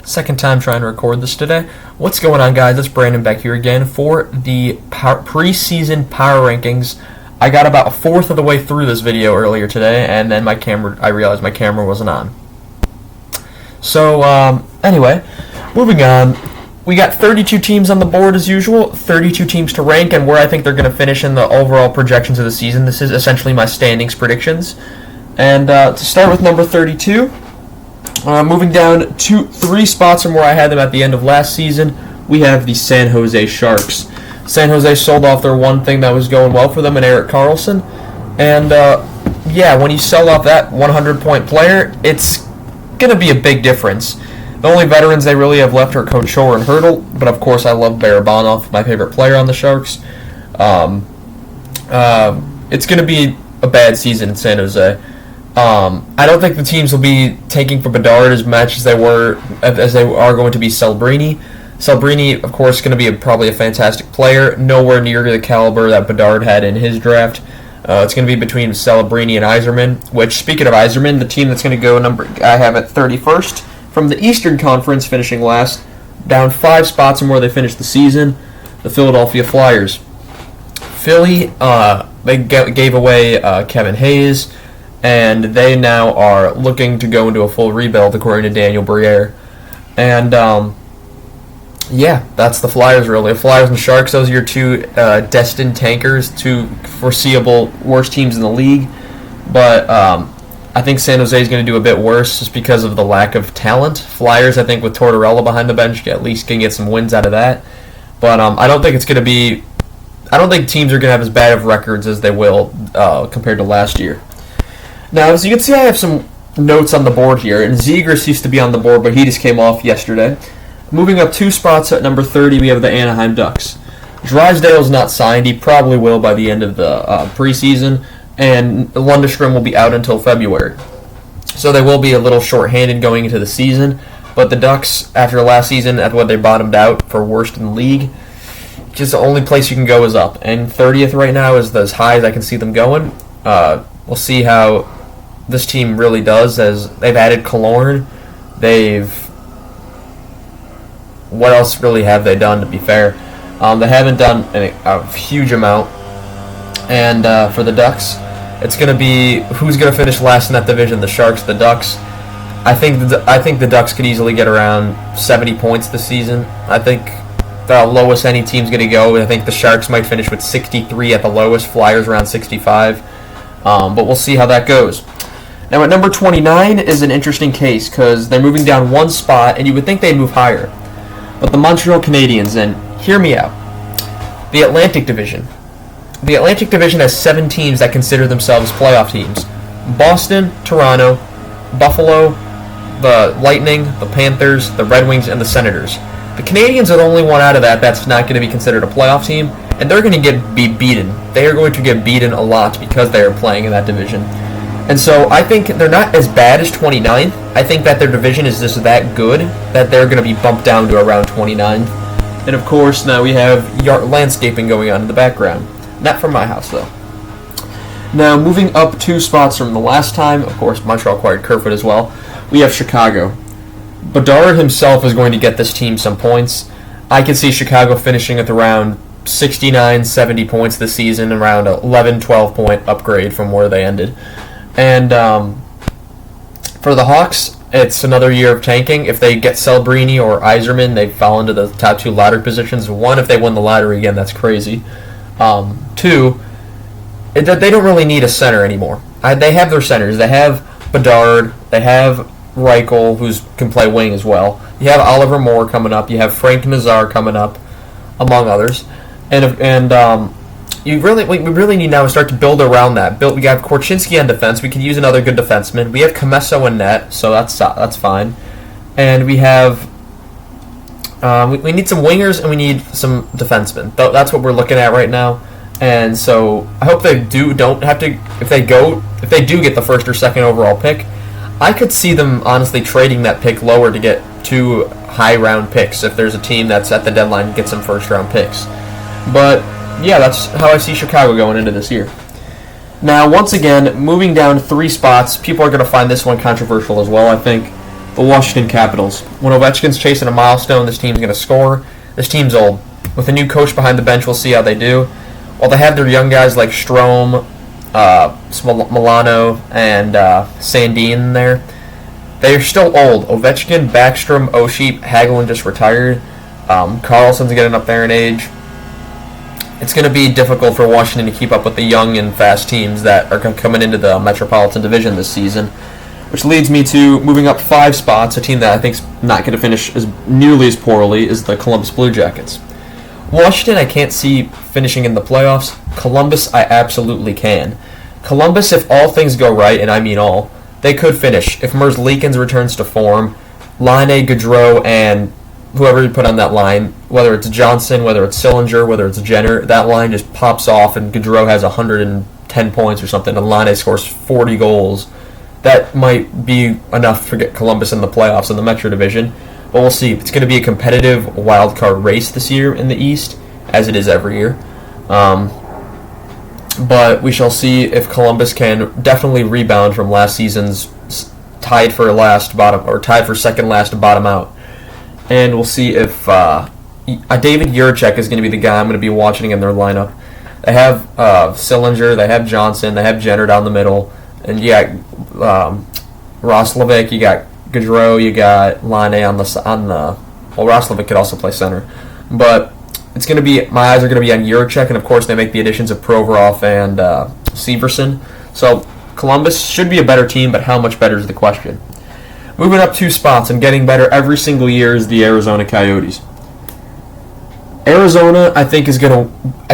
Second time trying to record this today. What's going on, guys? It's Brandon back here again for the preseason power rankings. I got about a fourth of the way through this video earlier today, and then I realized my camera wasn't on. So, anyway, moving on. We got 32 teams on the board as usual, 32 teams to rank, and where I think they're going to finish in the overall projections of the season. This is essentially my standings predictions. And to start with number 32, moving down 3 spots from where I had them at the end of last season, we have the San Jose Sharks. San Jose sold off their one thing that was going well for them in Erik Karlsson. And, when you sell off that 100-point player, it's going to be a big difference. The only veterans they really have left are Coach Shore and Hurdle, but of course I love Barabanov, my favorite player on the Sharks. It's going to be a bad season in San Jose. I don't think the teams will be taking for Bedard as much as they are going to be Celebrini. Celebrini, of course, is going to be probably a fantastic player, nowhere near the caliber that Bedard had in his draft. It's going to be between Celebrini and Yzerman, which, speaking of Yzerman, the team that's going to go I have at 31st from the Eastern Conference, finishing last, down 5 spots from where they finished the season, the Philadelphia Flyers. Philly, they gave away Kevin Hayes, and they now are looking to go into a full rebuild, according to Daniel Briere. And, that's the Flyers, really. The Flyers and Sharks, those are your two destined tankers, two foreseeable worst teams in the league. But I think San Jose is going to do a bit worse just because of the lack of talent. Flyers, I think, with Tortorella behind the bench, at least can get some wins out of that. But I don't think it's going to be... I don't think teams are going to have as bad of records as they will compared to last year. Now, as you can see, I have some notes on the board here, and Zegras used to be on the board, but he just came off yesterday. Moving up 2 spots at number 30, we have the Anaheim Ducks. Drysdale's not signed. He probably will by the end of the preseason, and Lundestrom will be out until February. So they will be a little short-handed going into the season, but the Ducks, after last season, at what they bottomed out for worst in the league, just the only place you can go is up. And 30th right now is as high as I can see them going. We'll see how this team really does, as they've added Killorn. What else really have they done, to be fair? They haven't done a huge amount. And for the Ducks, it's going to be who's going to finish last in that division, the Sharks, the Ducks. I think the Ducks could easily get around 70 points this season. I think the lowest any team's going to go. I think the Sharks might finish with 63 at the lowest, Flyers around 65. But we'll see how that goes. Now at number 29 is an interesting case because they're moving down 1 spot, and you would think they'd move higher. But the Montreal Canadiens, and hear me out, the Atlantic Division. The Atlantic Division has 7 teams that consider themselves playoff teams. Boston, Toronto, Buffalo, the Lightning, the Panthers, the Red Wings, and the Senators. The Canadiens are the only one out of that that's not going to be considered a playoff team, and they're going to be beaten. They are going to get beaten a lot because they are playing in that division. And so I think they're not as bad as 29th. I think that their division is just that good that they're going to be bumped down to around 29th. And of course, now we have landscaping going on in the background. Not from my house, though. Now, moving up 2 spots from the last time, of course, Montreal acquired Kerfoot as well, we have Chicago. Bedard himself is going to get this team some points. I could see Chicago finishing at around 69, 70 points this season, around 11, 12-point upgrade from where they ended. And for the Hawks, it's another year of tanking. If they get Celebrini or Yzerman, they fall into the top 2 lottery positions. 1, if they win the lottery again, that's crazy. 2, they don't really need a center anymore. They have their centers. They have Bedard. They have Reichel, who can play wing as well. You have Oliver Moore coming up. You have Frank Nazar coming up, among others. We really need now to start to build around that. We have Korchinski on defense. We could use another good defenseman. We have Comesso in net, so that's fine. And we have we need some wingers and we need some defensemen. That's what we're looking at right now. And so I hope they don't have to. If they do get the 1st or 2nd overall pick, I could see them honestly trading that pick lower to get 2 high round picks if there's a team that's at the deadline and gets some 1st round picks. But yeah, that's how I see Chicago going into this year. Now, once again, moving down 3 spots, people are going to find this one controversial as well, I think. the Washington Capitals. When Ovechkin's chasing a milestone, this team's going to score. This team's old. With a new coach behind the bench, we'll see how they do. While they have their young guys like Strome, Milano, and Sandin in there, they're still old. Ovechkin, Backstrom, Oshie, Hagelin just retired. Carlson's getting up there in age. It's going to be difficult for Washington to keep up with the young and fast teams that are coming into the Metropolitan Division this season, which leads me to moving up 5 spots. A team that I think is not going to finish as nearly as poorly is the Columbus Blue Jackets. Washington I can't see finishing in the playoffs. Columbus I absolutely can. Columbus, if all things go right, and I mean all, they could finish. If Merzlikins returns to form, Laine, Gaudreau, and whoever you put on that line, whether it's Johnson, whether it's Sillinger, whether it's Jenner, that line just pops off and Gaudreau has 110 points or something and Laine scores 40 goals. That might be enough to get Columbus in the playoffs in the Metro Division, but we'll see. It's going to be a competitive wild card race this year in the East, as it is every year. But we shall see if Columbus can definitely rebound from last season's tied for second last bottom out. And we'll see if David Jiricek is going to be the guy I'm going to be watching in their lineup. They have Sillinger, they have Johnson, they have Jenner down the middle, and you got Roslovic, you got Gaudreau, you got Laine on the. Well, Roslovic could also play center, but it's going to be, my eyes are going to be on Jiricek, and of course they make the additions of Provorov and Severson. So Columbus should be a better team, but how much better is the question. Moving up 2 spots and getting better every single year is the Arizona Coyotes. Arizona, I think, is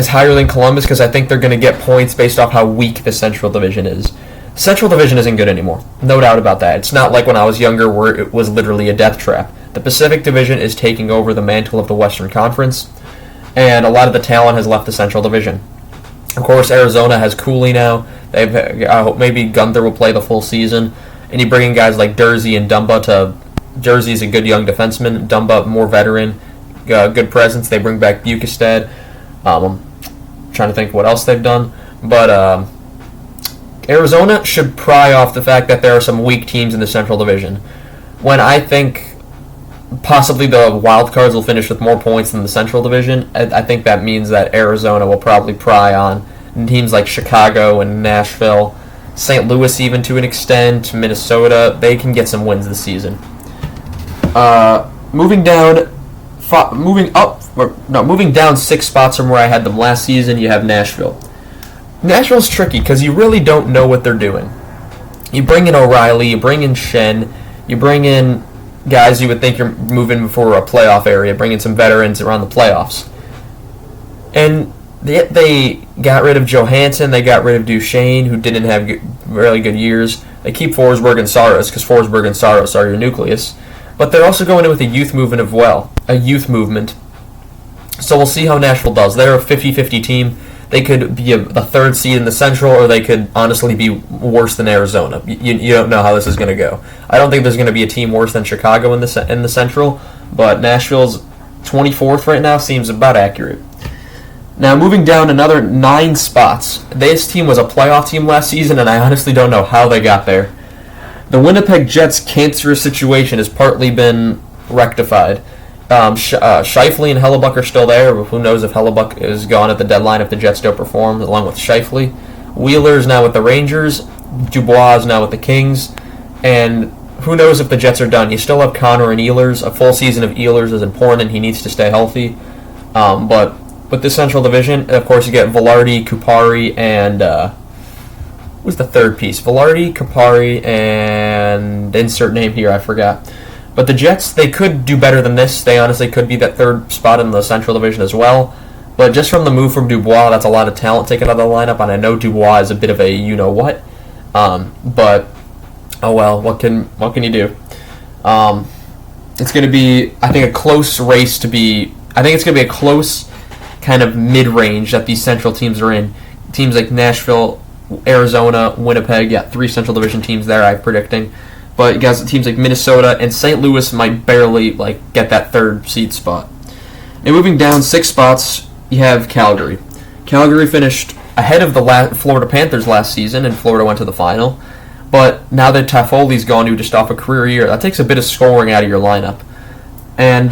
higher than Columbus because I think they're going to get points based off how weak the Central Division is. Central Division isn't good anymore. No doubt about that. It's not like when I was younger where it was literally a death trap. The Pacific Division is taking over the mantle of the Western Conference, and a lot of the talent has left the Central Division. Of course, Arizona has Cooley now. I hope maybe Gunther will play the full season. And you bring in guys like Jersey and Dumba Jersey's a good young defenseman. Dumba, more veteran, good presence. They bring back Bukestad. I'm trying to think what else they've done. But Arizona should pry off the fact that there are some weak teams in the Central Division. When I think possibly the wild cards will finish with more points than the Central Division, I think that means that Arizona will probably pry on teams like Chicago and Nashville, St. Louis even to an extent, Minnesota. They can get some wins this season. Moving down 6 spots from where I had them last season, you have Nashville. Nashville's tricky because you really don't know what they're doing. You bring in O'Reilly, you bring in Shen, you bring in guys you would think you're moving for a playoff area, bring in some veterans around the playoffs. And they got rid of Johansson, they got rid of Duchesne, who didn't have really good years. They keep Forsberg and Saros, because Forsberg and Saros are your nucleus. But they're also going in with a youth movement So we'll see how Nashville does. They're a 50-50 team. They could be the 3rd seed in the Central, or they could honestly be worse than Arizona. You don't know how this is going to go. I don't think there's going to be a team worse than Chicago in the Central, but Nashville's 24th right now seems about accurate. Now, moving down another 9 spots. This team was a playoff team last season, and I honestly don't know how they got there. The Winnipeg Jets' cancerous situation has partly been rectified. Scheifele and Hellebuck are still there, but who knows if Hellebuck is gone at the deadline if the Jets don't perform, along with Scheifele. Wheeler is now with the Rangers. Dubois is now with the Kings. And who knows if the Jets are done. You still have Connor and Ehlers. A full season of Ehlers is important, and he needs to stay healthy. But with the Central Division, of course, you get Velarde, Kupari, and who's the third piece? Velarde, Kupari, and insert name here, I forgot. But the Jets, they could do better than this. They honestly could be that 3rd spot in the Central Division as well. But just from the move from Dubois, that's a lot of talent taken out of the lineup, and I know Dubois is a bit of a you-know-what. But, oh well, what can you do? It's going to be, I think, a close race to be... I think it's going to be a close kind of mid-range that these Central teams are in. Teams like Nashville, Arizona, Winnipeg, 3 Central Division teams there, I'm predicting. But you guys, teams like Minnesota and St. Louis might barely get that 3rd seed spot. And moving down 6 spots, you have Calgary. Calgary finished ahead of the Florida Panthers last season, and Florida went to the final. But now that Toffoli's gone, who just off a career year, that takes a bit of scoring out of your lineup. And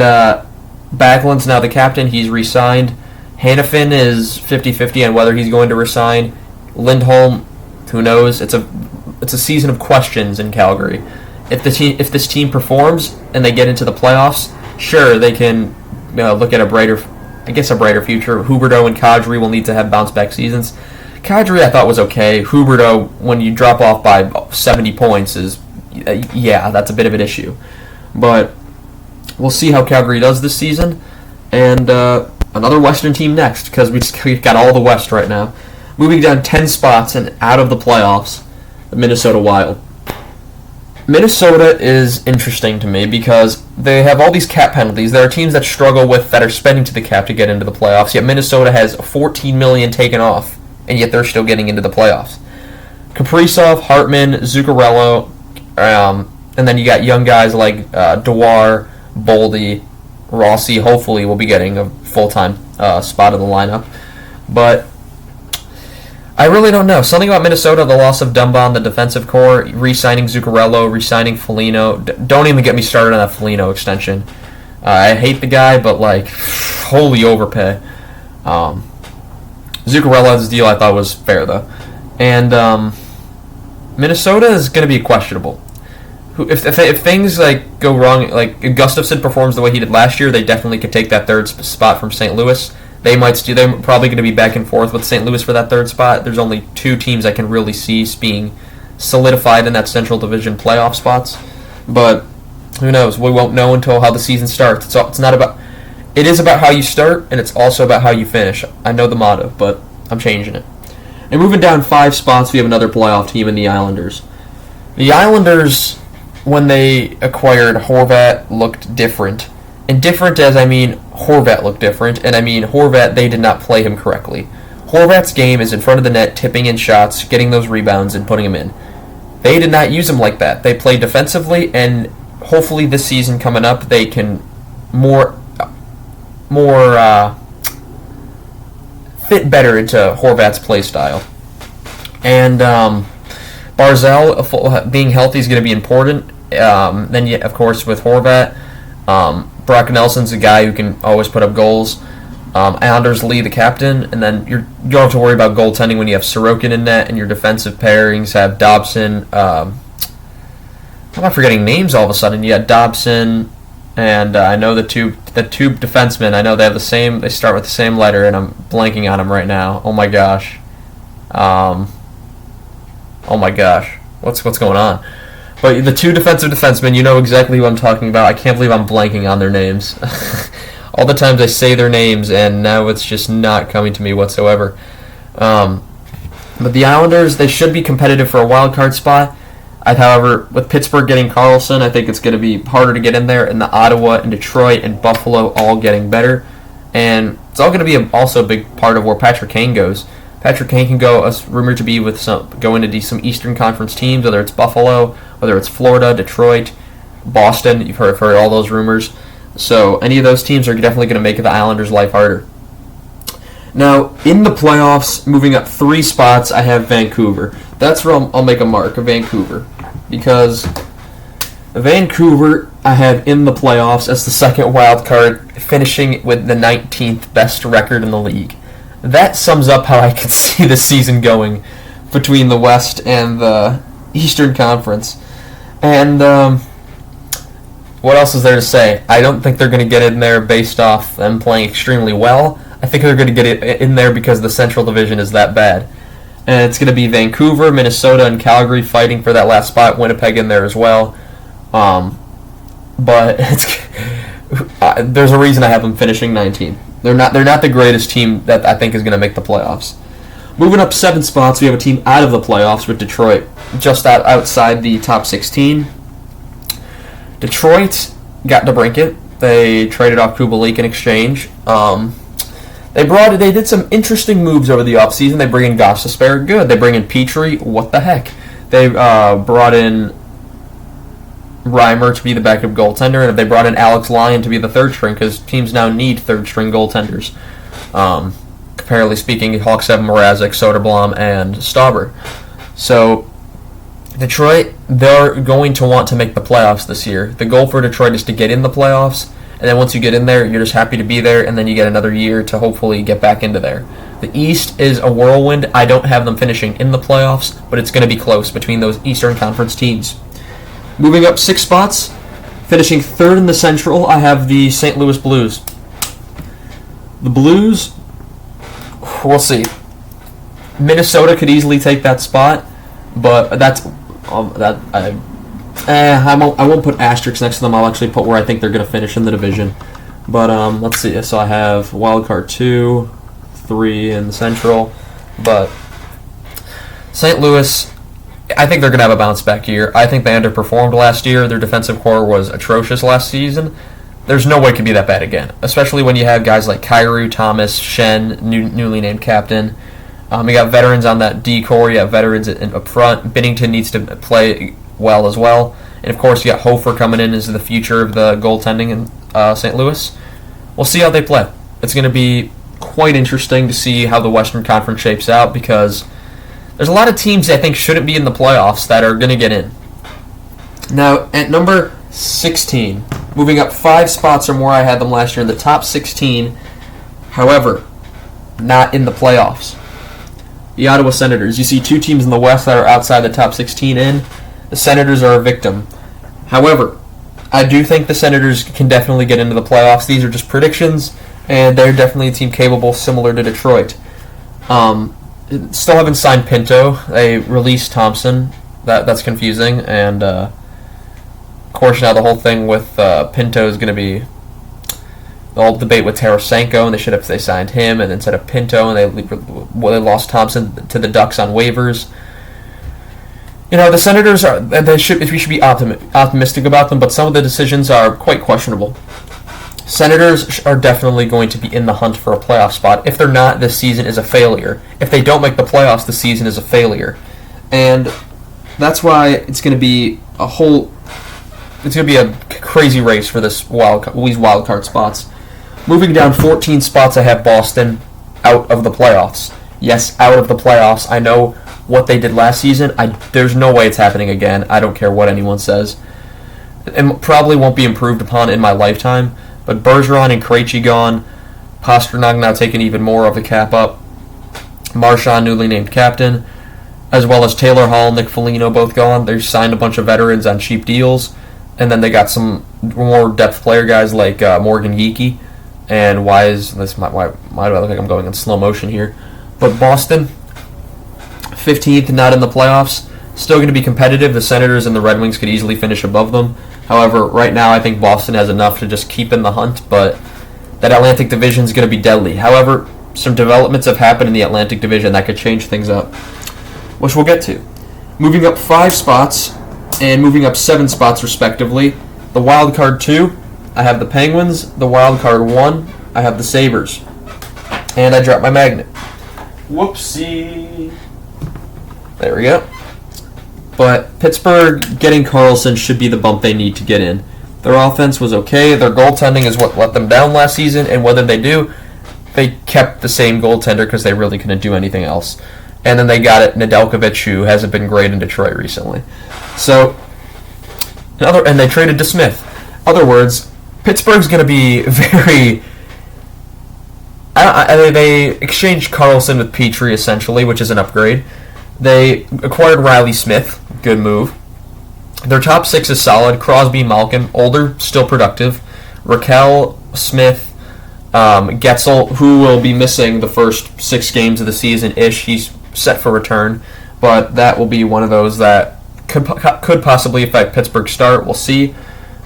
Backlund's now the captain. He's re-signed. Hannafin is 50-50 on whether he's going to resign. Lindholm, who knows? It's a season of questions in Calgary. If this team performs and they get into the playoffs, sure, they can look at a brighter future. Huberdeau and Kadri will need to have bounce-back seasons. Kadri, I thought, was okay. Huberdeau, when you drop off by 70 points, that's a bit of an issue. But we'll see how Calgary does this season. And another Western team next, because we've got all the West right now. Moving down 10 spots and out of the playoffs, the Minnesota Wild. Minnesota is interesting to me because they have all these cap penalties. There are teams that are spending to the cap to get into the playoffs, yet Minnesota has $14 million taken off, and yet they're still getting into the playoffs. Kaprizov, Hartman, Zuccarello, and then you got young guys like Dewar, Boldy, Rossi. Hopefully will be getting a full-time spot in the lineup. But I really don't know. Something about Minnesota, the loss of Dumba on the defensive core, re-signing Zuccarello, re-signing Foligno. Don't even get me started on that Foligno extension. I hate the guy, but holy overpay. Zuccarello's deal I thought was fair, though. And Minnesota is going to be questionable. If things go wrong, if Gustafsson performs the way he did last year, they definitely could take that third spot from St. Louis. They're probably going to be back and forth with St. Louis for that third spot. There's only two teams I can really see being solidified in that Central Division playoff spots. But who knows? We won't know until how the season starts. It is about how you start, and it's also about how you finish. I know the motto, but I'm changing it. And moving down 5 spots, we have another playoff team in the Islanders. The Islanders, when they acquired Horvat, looked different. And different as I mean Horvat looked different, and I mean Horvat, they did not play him correctly. Horvat's game is in front of the net, tipping in shots, getting those rebounds, and putting them in. They did not use him like that. They played defensively, and hopefully this season coming up, they can more fit better into Horvat's play style. And Barzal being healthy is going to be important. Then, of course, with Horvat, Brock Nelson's a guy who can always put up goals. Anders Lee, the captain, and then you don't have to worry about goaltending when you have Sorokin in net, and your defensive pairings have Dobson. I'm not forgetting names all of a sudden. You got Dobson, and I know the two defensemen. I know they have the same. They start with the same letter, and I'm blanking on them right now. Oh my gosh. What's going on? But the two defensive defensemen, you know exactly who I'm talking about. I can't believe I'm blanking on their names. All the times I say their names, and now it's just not coming to me whatsoever. But the Islanders, they should be competitive for a wild card spot. However, with Pittsburgh getting Carlson, I think it's going to be harder to get in there, and the Ottawa and Detroit and Buffalo all getting better. And it's all going to be also a big part of where Patrick Kane goes. Patrick Kane can go, rumored to be go into some Eastern Conference teams, whether it's Buffalo, whether it's Florida, Detroit, Boston. You've heard all those rumors. So any of those teams are definitely going to make the Islanders' life harder. Now, in the playoffs, moving up 3 spots, I have Vancouver. That's where I'll make a mark of Vancouver. Because Vancouver, I have in the playoffs as the second wild card, finishing with the 19th best record in the league. That sums up how I could see the season going between the West and the Eastern Conference. And what else is there to say? I don't think they're going to get in there based off them playing extremely well. I think they're going to get it in there because the Central Division is that bad. And it's going to be Vancouver, Minnesota, and Calgary fighting for that last spot. Winnipeg in there as well. But there's a reason I have them finishing 19th. They're not the greatest team that I think is going to make the playoffs. Moving up 7 spots, we have a team out of the playoffs with Detroit, just outside the top 16. Detroit got DeBrincat. They traded off Kubalik in exchange. They did some interesting moves over the offseason. They bring in Gostisbehere, good. They bring in Petrie, what the heck. They brought in Reimer to be the backup goaltender, and they brought in Alex Lyon to be the third string because teams now need third string goaltenders. Comparatively speaking, Hawks have Mrazek, Soderblom, and Stauber. So Detroit, they're going to want to make the playoffs this year. The goal for Detroit is to get in the playoffs, and then once you get in there, you're just happy to be there, and then you get another year to hopefully get back into there. The East is a whirlwind. I don't have them finishing in the playoffs, but it's going to be close between those Eastern Conference teams. Moving up 6 spots, finishing third in the Central, I have the St. Louis Blues. The Blues, we'll see. Minnesota could easily take that spot, but I won't put asterisks next to them. I'll actually put where I think they're going to finish in the division. But let's see. So I have wild card 2, 3 in the Central, but St. Louis, I think they're going to have a bounce back year. I think they underperformed last year. Their defensive core was atrocious last season. There's no way it could be that bad again, especially when you have guys like Kyrou, Thomas, Schenn, newly named captain. You got veterans on that D core. You have veterans up front. Binnington needs to play well as well. And, of course, you got Hofer coming in as the future of the goaltending in St. Louis. We'll see how they play. It's going to be quite interesting to see how the Western Conference shapes out because there's a lot of teams I think shouldn't be in the playoffs that are going to get in. Now, at number 16, moving up 5 spots or more, I had them last year in the top 16. However, not in the playoffs. The Ottawa Senators. You see 2 teams in the West that are outside the top 16 in. The Senators are a victim. However, I do think the Senators can definitely get into the playoffs. These are just predictions, and they're definitely a team capable, similar to Detroit. Still haven't signed Pinto. They released Thompson. That's confusing, and of course now the whole thing with Pinto is going to be the whole debate with Tarasenko, and they signed him, and instead of Pinto, and they lost Thompson to the Ducks on waivers. You know, the Senators we should be optimistic about them, but some of the decisions are quite questionable. Senators are definitely going to be in the hunt for a playoff spot. If they're not, this season is a failure. If they don't make the playoffs, the season is a failure. And that's why it's going to be a crazy race for these wild card spots. Moving down 14 spots, I have Boston out of the playoffs. Yes, out of the playoffs. I know what they did last season. There's no way it's happening again. I don't care what anyone says. It probably won't be improved upon in my lifetime. But Bergeron and Krejci gone. Pastrnak now taking even more of the cap up. Marchand, newly named captain. As well as Taylor Hall, Nick Foligno both gone. They signed a bunch of veterans on cheap deals. And then they got some more depth player guys like Morgan Geekie. And why do I look like I'm going in slow motion here? But Boston, 15th, not in the playoffs. Still going to be competitive. The Senators and the Red Wings could easily finish above them. However, right now I think Boston has enough to just keep in the hunt, but that Atlantic Division is going to be deadly. However, some developments have happened in the Atlantic Division that could change things up, which we'll get to. Moving up 5 spots and moving up 7 spots respectively. The wild card 2, I have the Penguins. The wild card 1, I have the Sabres. And I dropped my magnet. Whoopsie. There we go. But Pittsburgh getting Karlsson should be the bump they need to get in. Their offense was okay. Their goaltending is what let them down last season, and whether they do, they kept the same goaltender because they really couldn't do anything else. And then they got it Nedeljkovic, who hasn't been great in Detroit recently. So, and they traded to Smith. Other words, Pittsburgh's going to be very. They exchanged Karlsson with Petrie essentially, which is an upgrade. They acquired Riley Smith. Good move. Their top 6 is solid. Crosby, Malkin, older, still productive. Raquel, Smith, Getzel, who will be missing the first 6 games of the season-ish. He's set for return, but that will be one of those that could possibly affect Pittsburgh's start. We'll see.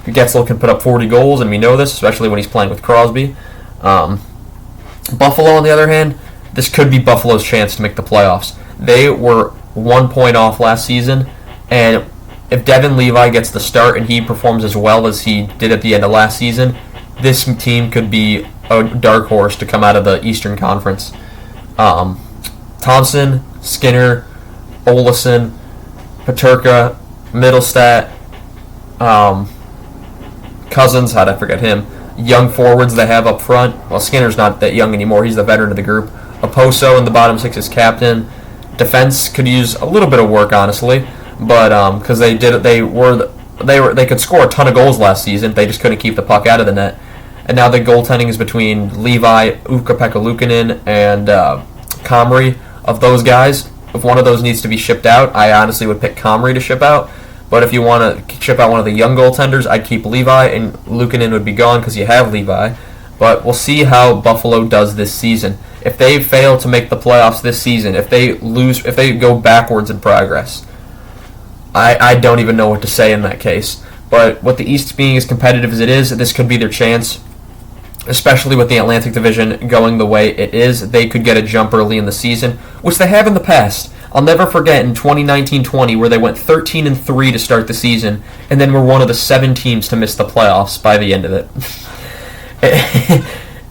Getzel can put up 40 goals, and we know this, especially when he's playing with Crosby. Buffalo, on the other hand, this could be Buffalo's chance to make the playoffs. They were 1 point off last season, and if Devin Levi gets the start and he performs as well as he did at the end of last season, this team could be a dark horse to come out of the Eastern Conference. Thompson, Skinner, Olesen, Peterka, Middlestat, Cousins, how'd I forget him? Young forwards they have up front. Well, Skinner's not that young anymore. He's the veteran of the group. Oposo in the bottom 6 is captain. Defense could use a little bit of work, honestly. but because they could score a ton of goals last season, they just couldn't keep the puck out of the net. And now the goaltending is between Levi, Ukko-Pekka Luukkonen, and Comrie. Of those guys, if one of those needs to be shipped out, I honestly would pick Comrie to ship out. But if you want to ship out one of the young goaltenders, I'd keep Levi, and Luukkonen would be gone because you have Levi. But we'll see how Buffalo does this season. If they fail to make the playoffs this season, if they go backwards in progress, I don't even know what to say in that case. But with the East being as competitive as it is, this could be their chance. Especially with the Atlantic Division going the way it is, they could get a jump early in the season, which they have in the past. I'll never forget in 2019-20 where they went 13-3 to start the season, and then were one of the 7 teams to miss the playoffs by the end of it.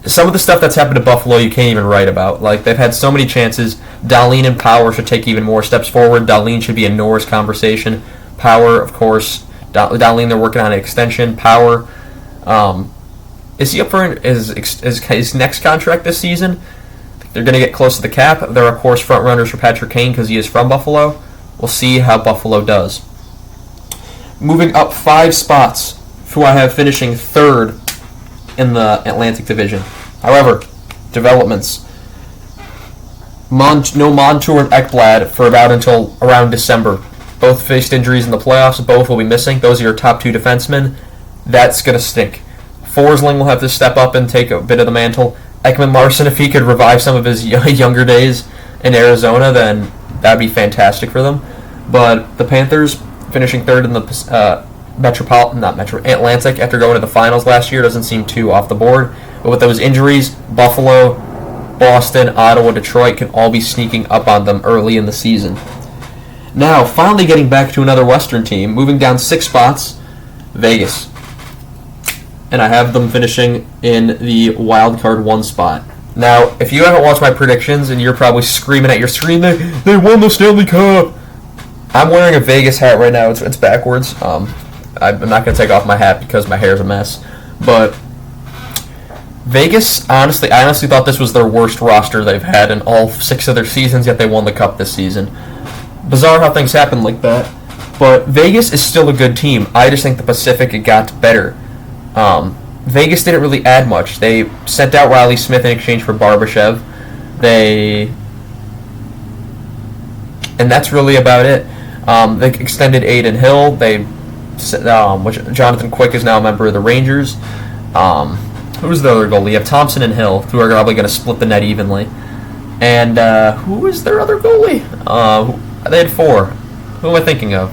Some of the stuff that's happened to Buffalo you can't even write about. Like, they've had so many chances. Dahlin and Power should take even more steps forward. Dahlin should be a Norris conversation. Power, of course. Dahlin, they're working on an extension. Power, is he up for his next contract this season? They're going to get close to the cap. They're, of course, front runners for Patrick Kane because he is from Buffalo. We'll see how Buffalo does. Moving up 5 spots, who I have finishing third in the Atlantic Division. However, developments. No Montour and Ekblad for about until around December. Both faced injuries in the playoffs. Both will be missing. Those are your top 2 defensemen. That's going to stink. Forsling will have to step up and take a bit of the mantle. Ekman-Larsson, if he could revive some of his younger days in Arizona, then that'd be fantastic for them. But the Panthers, finishing third in the Atlantic after going to the finals last year, doesn't seem too off the board. But with those injuries, Buffalo, Boston, Ottawa, Detroit can all be sneaking up on them early in the season. Now, finally getting back to another Western team, moving down 6 spots, Vegas. And I have them finishing in the wild card 1 spot. Now, if you haven't watched my predictions and you're probably screaming at your screen, they won the Stanley Cup. I'm wearing a Vegas hat right now. It's backwards. I'm not going to take off my hat because my hair's a mess. But Vegas, I honestly thought this was their worst roster they've had in all 6 of their seasons, yet they won the Cup this season. Bizarre how things happen like that. But Vegas is still a good team. I just think the Pacific got better. Vegas didn't really add much. They sent out Riley Smith in exchange for Barbashev. And that's really about it. They extended Aiden Hill. Which Jonathan Quick is now a member of the Rangers. Who's the other goalie? You have Thompson and Hill, who are probably going to split the net evenly. And who is their other goalie? They had 4. Who am I thinking of?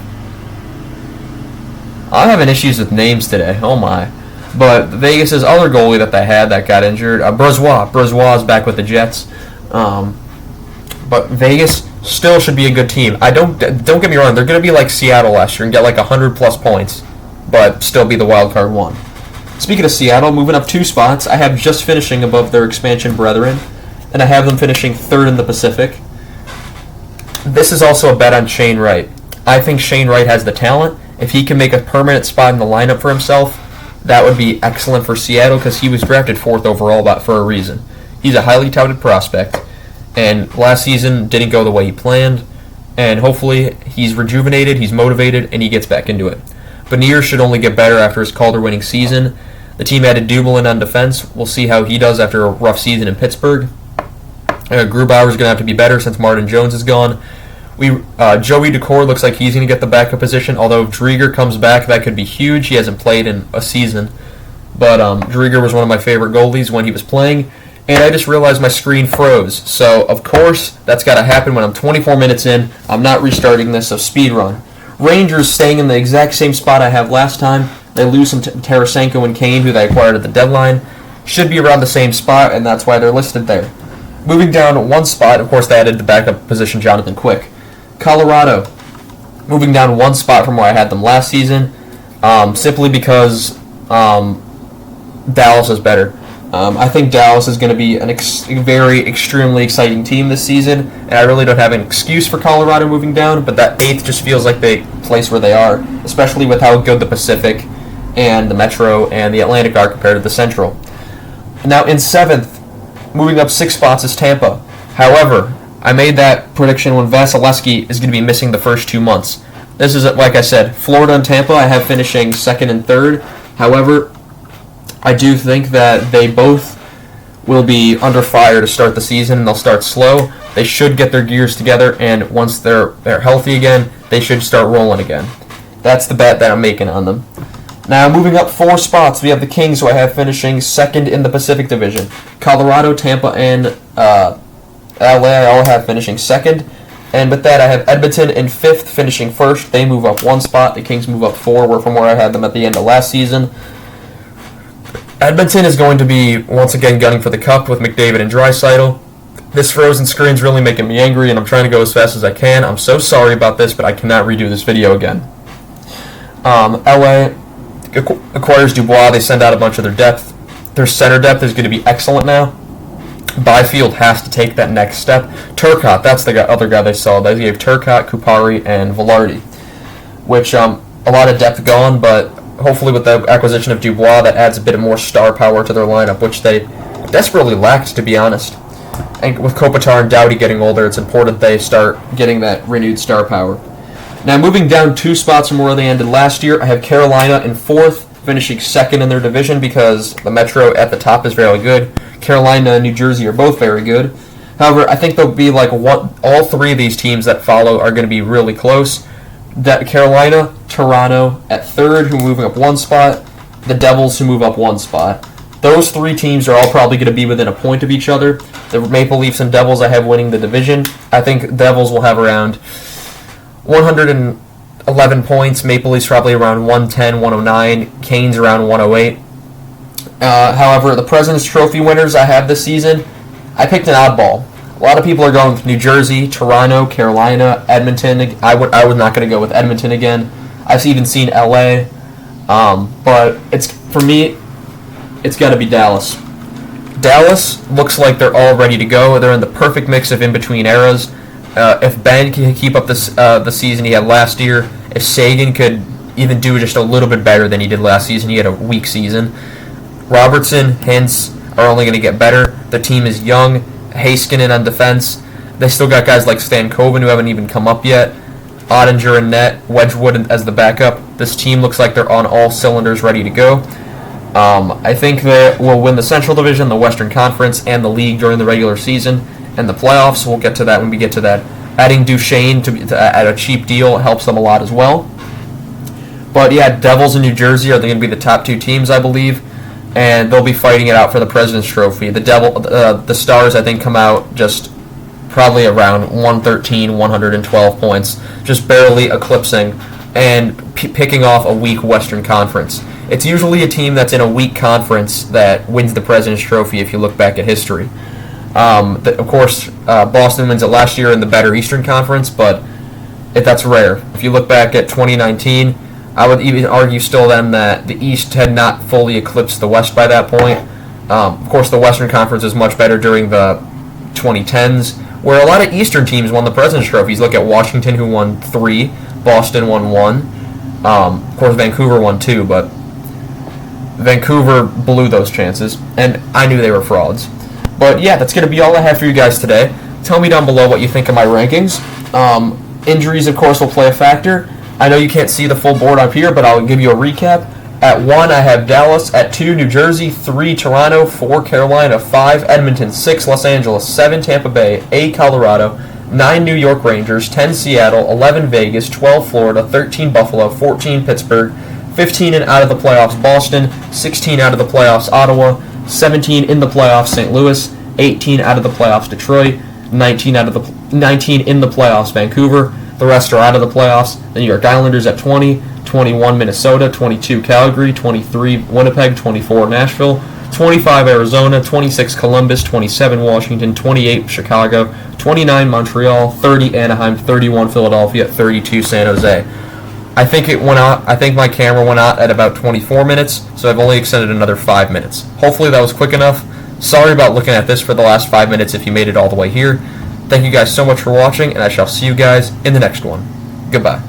I'm having issues with names today. Oh my. But Vegas' other goalie that they had that got injured, Brazois is back with the Jets. But Vegas still should be a good team. Don't get me wrong, they're going to be like Seattle last year and get like 100-plus points, but still be the wild card 1. Speaking of Seattle, moving up 2 spots, I have just finishing above their expansion brethren, and I have them finishing third in the Pacific. This is also a bet on Shane Wright. I think Shane Wright has the talent. If he can make a permanent spot in the lineup for himself, that would be excellent for Seattle because he was drafted 4th overall for a reason. He's a highly touted prospect, and last season didn't go the way he planned, and hopefully he's rejuvenated, he's motivated, and he gets back into it. Beniers should only get better after his Calder-winning season. The team added Dumoulin on defense. We'll see how he does after a rough season in Pittsburgh. Grubauer's going to have to be better since Martin Jones is gone. Joey Decor looks like he's going to get the backup position, although if Drieger comes back, that could be huge. He hasn't played in a season. But Drieger was one of my favorite goalies when he was playing, and I just realized my screen froze. So, of course, that's got to happen when I'm 24 minutes in. I'm not restarting this, so speed run. Rangers staying in the exact same spot I have last time. They lose some Tarasenko and Kane, who they acquired at the deadline. Should be around the same spot, and that's why they're listed there. Moving down 1 spot, of course, they added the backup position, Jonathan Quick. Colorado, moving down 1 spot from where I had them last season, simply because Dallas is better. I think Dallas is going to be a very extremely exciting team this season, and I really don't have an excuse for Colorado moving down, but that 8th just feels like the place where they are, especially with how good the Pacific and the Metro and the Atlantic are compared to the Central. Now in 7th, moving up 6 spots is Tampa. However, I made that prediction when Vasilevsky is going to be missing the first 2 months. This is, like I said, Florida and Tampa I have finishing second and third. However, I do think that they both will be under fire to start the season, and they'll start slow. They should get their gears together, and once they're healthy again, they should start rolling again. That's the bet that I'm making on them. Now, moving up 4 spots, we have the Kings, who I have finishing second in the Pacific Division. Colorado, Tampa, and LA I all have finishing second. And with that, I have Edmonton in 5th, finishing first. They move up 1 spot. The Kings move up 4, from where I had them at the end of last season. Edmonton is going to be, once again, gunning for the cup with McDavid and Draisaitl. This frozen screen is really making me angry, and I'm trying to go as fast as I can. I'm so sorry about this, but I cannot redo this video again. LA acquires Dubois. They send out a bunch of their depth. Their center depth is going to be excellent now. Byfield has to take that next step. Turcotte, that's the other guy they saw. They gave Turcotte, Kupari, and Velarde, which a lot of depth gone, but hopefully with the acquisition of Dubois, that adds a bit of more star power to their lineup, which they desperately lacked, to be honest. And with Kopitar and Doughty getting older, it's important they start getting that renewed star power. Now, moving down 2 spots from where they ended last year, I have Carolina in 4th, finishing second in their division because the Metro at the top is very good. Carolina and New Jersey are both very good. However, I think there'll be all 3 of these teams that follow are going to be really close. That Carolina, Toronto at 3rd, who are moving up 1 spot. The Devils, who move up 1 spot. Those 3 teams are all probably going to be within a point of each other. The Maple Leafs and Devils I have winning the division. I think Devils will have around 111 points. Maple Leafs probably around 110, 109. Canes around 108. However, the President's Trophy winners I have this season, I picked an oddball. A lot of people are going with New Jersey, Toronto, Carolina, Edmonton. I was not going to go with Edmonton again. I've even seen LA, but for me, it's got to be Dallas. Dallas looks like they're all ready to go. They're in the perfect mix of in-between eras. If Ben can keep up the season he had last year, if Sagan could even do just a little bit better than he did last season, he had a weak season. Robertson, Hintz are only going to get better. The team is young. Heiskanen on defense. They still got guys like Stan Coven who haven't even come up yet. Ottinger in net. Wedgwood as the backup. This team looks like they're on all cylinders ready to go. I think they will win the Central Division, the Western Conference, and the league during the regular season. And the playoffs, we'll get to that when we get to that. Adding Duchesne at a cheap deal helps them a lot as well. But yeah, Devils and New Jersey are going to be the top 2 teams, I believe. And they'll be fighting it out for the President's Trophy. The Stars, I think, come out just probably around 113, 112 points, just barely eclipsing and picking off a weak Western Conference. It's usually a team that's in a weak conference that wins the President's Trophy if you look back at history. Of course, Boston wins it last year in the better Eastern Conference, but that's rare. If you look back at 2019, I would even argue still then that the East had not fully eclipsed the West by that point. Of course, the Western Conference is much better during the 2010s, where a lot of Eastern teams won the President's Trophies. Look at Washington, who won 3. Boston won 1. Of course, Vancouver won 2, but Vancouver blew those chances, and I knew they were frauds. But yeah, that's going to be all I have for you guys today. Tell me down below what you think of my rankings. Injuries, of course, will play a factor. I know you can't see the full board up here, but I'll give you a recap. At 1, I have Dallas. At 2, New Jersey. 3, Toronto. 4, Carolina. 5, Edmonton. 6, Los Angeles. 7, Tampa Bay. 8, Colorado. 9, New York Rangers. 10, Seattle. 11, Vegas. 12, Florida. 13, Buffalo. 14, Pittsburgh. 15 and out of the playoffs, Boston. 16 out of the playoffs, Ottawa. 17 in the playoffs, St. Louis. 18 out of the playoffs, Detroit. 19 in the playoffs, Vancouver. The rest are out of the playoffs. The New York Islanders at 20, 21 Minnesota, 22 Calgary, 23 Winnipeg, 24 Nashville, 25 Arizona, 26 Columbus, 27 Washington, 28 Chicago, 29 Montreal, 30 Anaheim, 31 Philadelphia, 32 San Jose. I think it went out. I think my camera went out at about 24 minutes, so I've only extended another 5 minutes. Hopefully that was quick enough. Sorry about looking at this for the last 5 minutes if you made it all the way here. Thank you guys so much for watching, and I shall see you guys in the next one. Goodbye.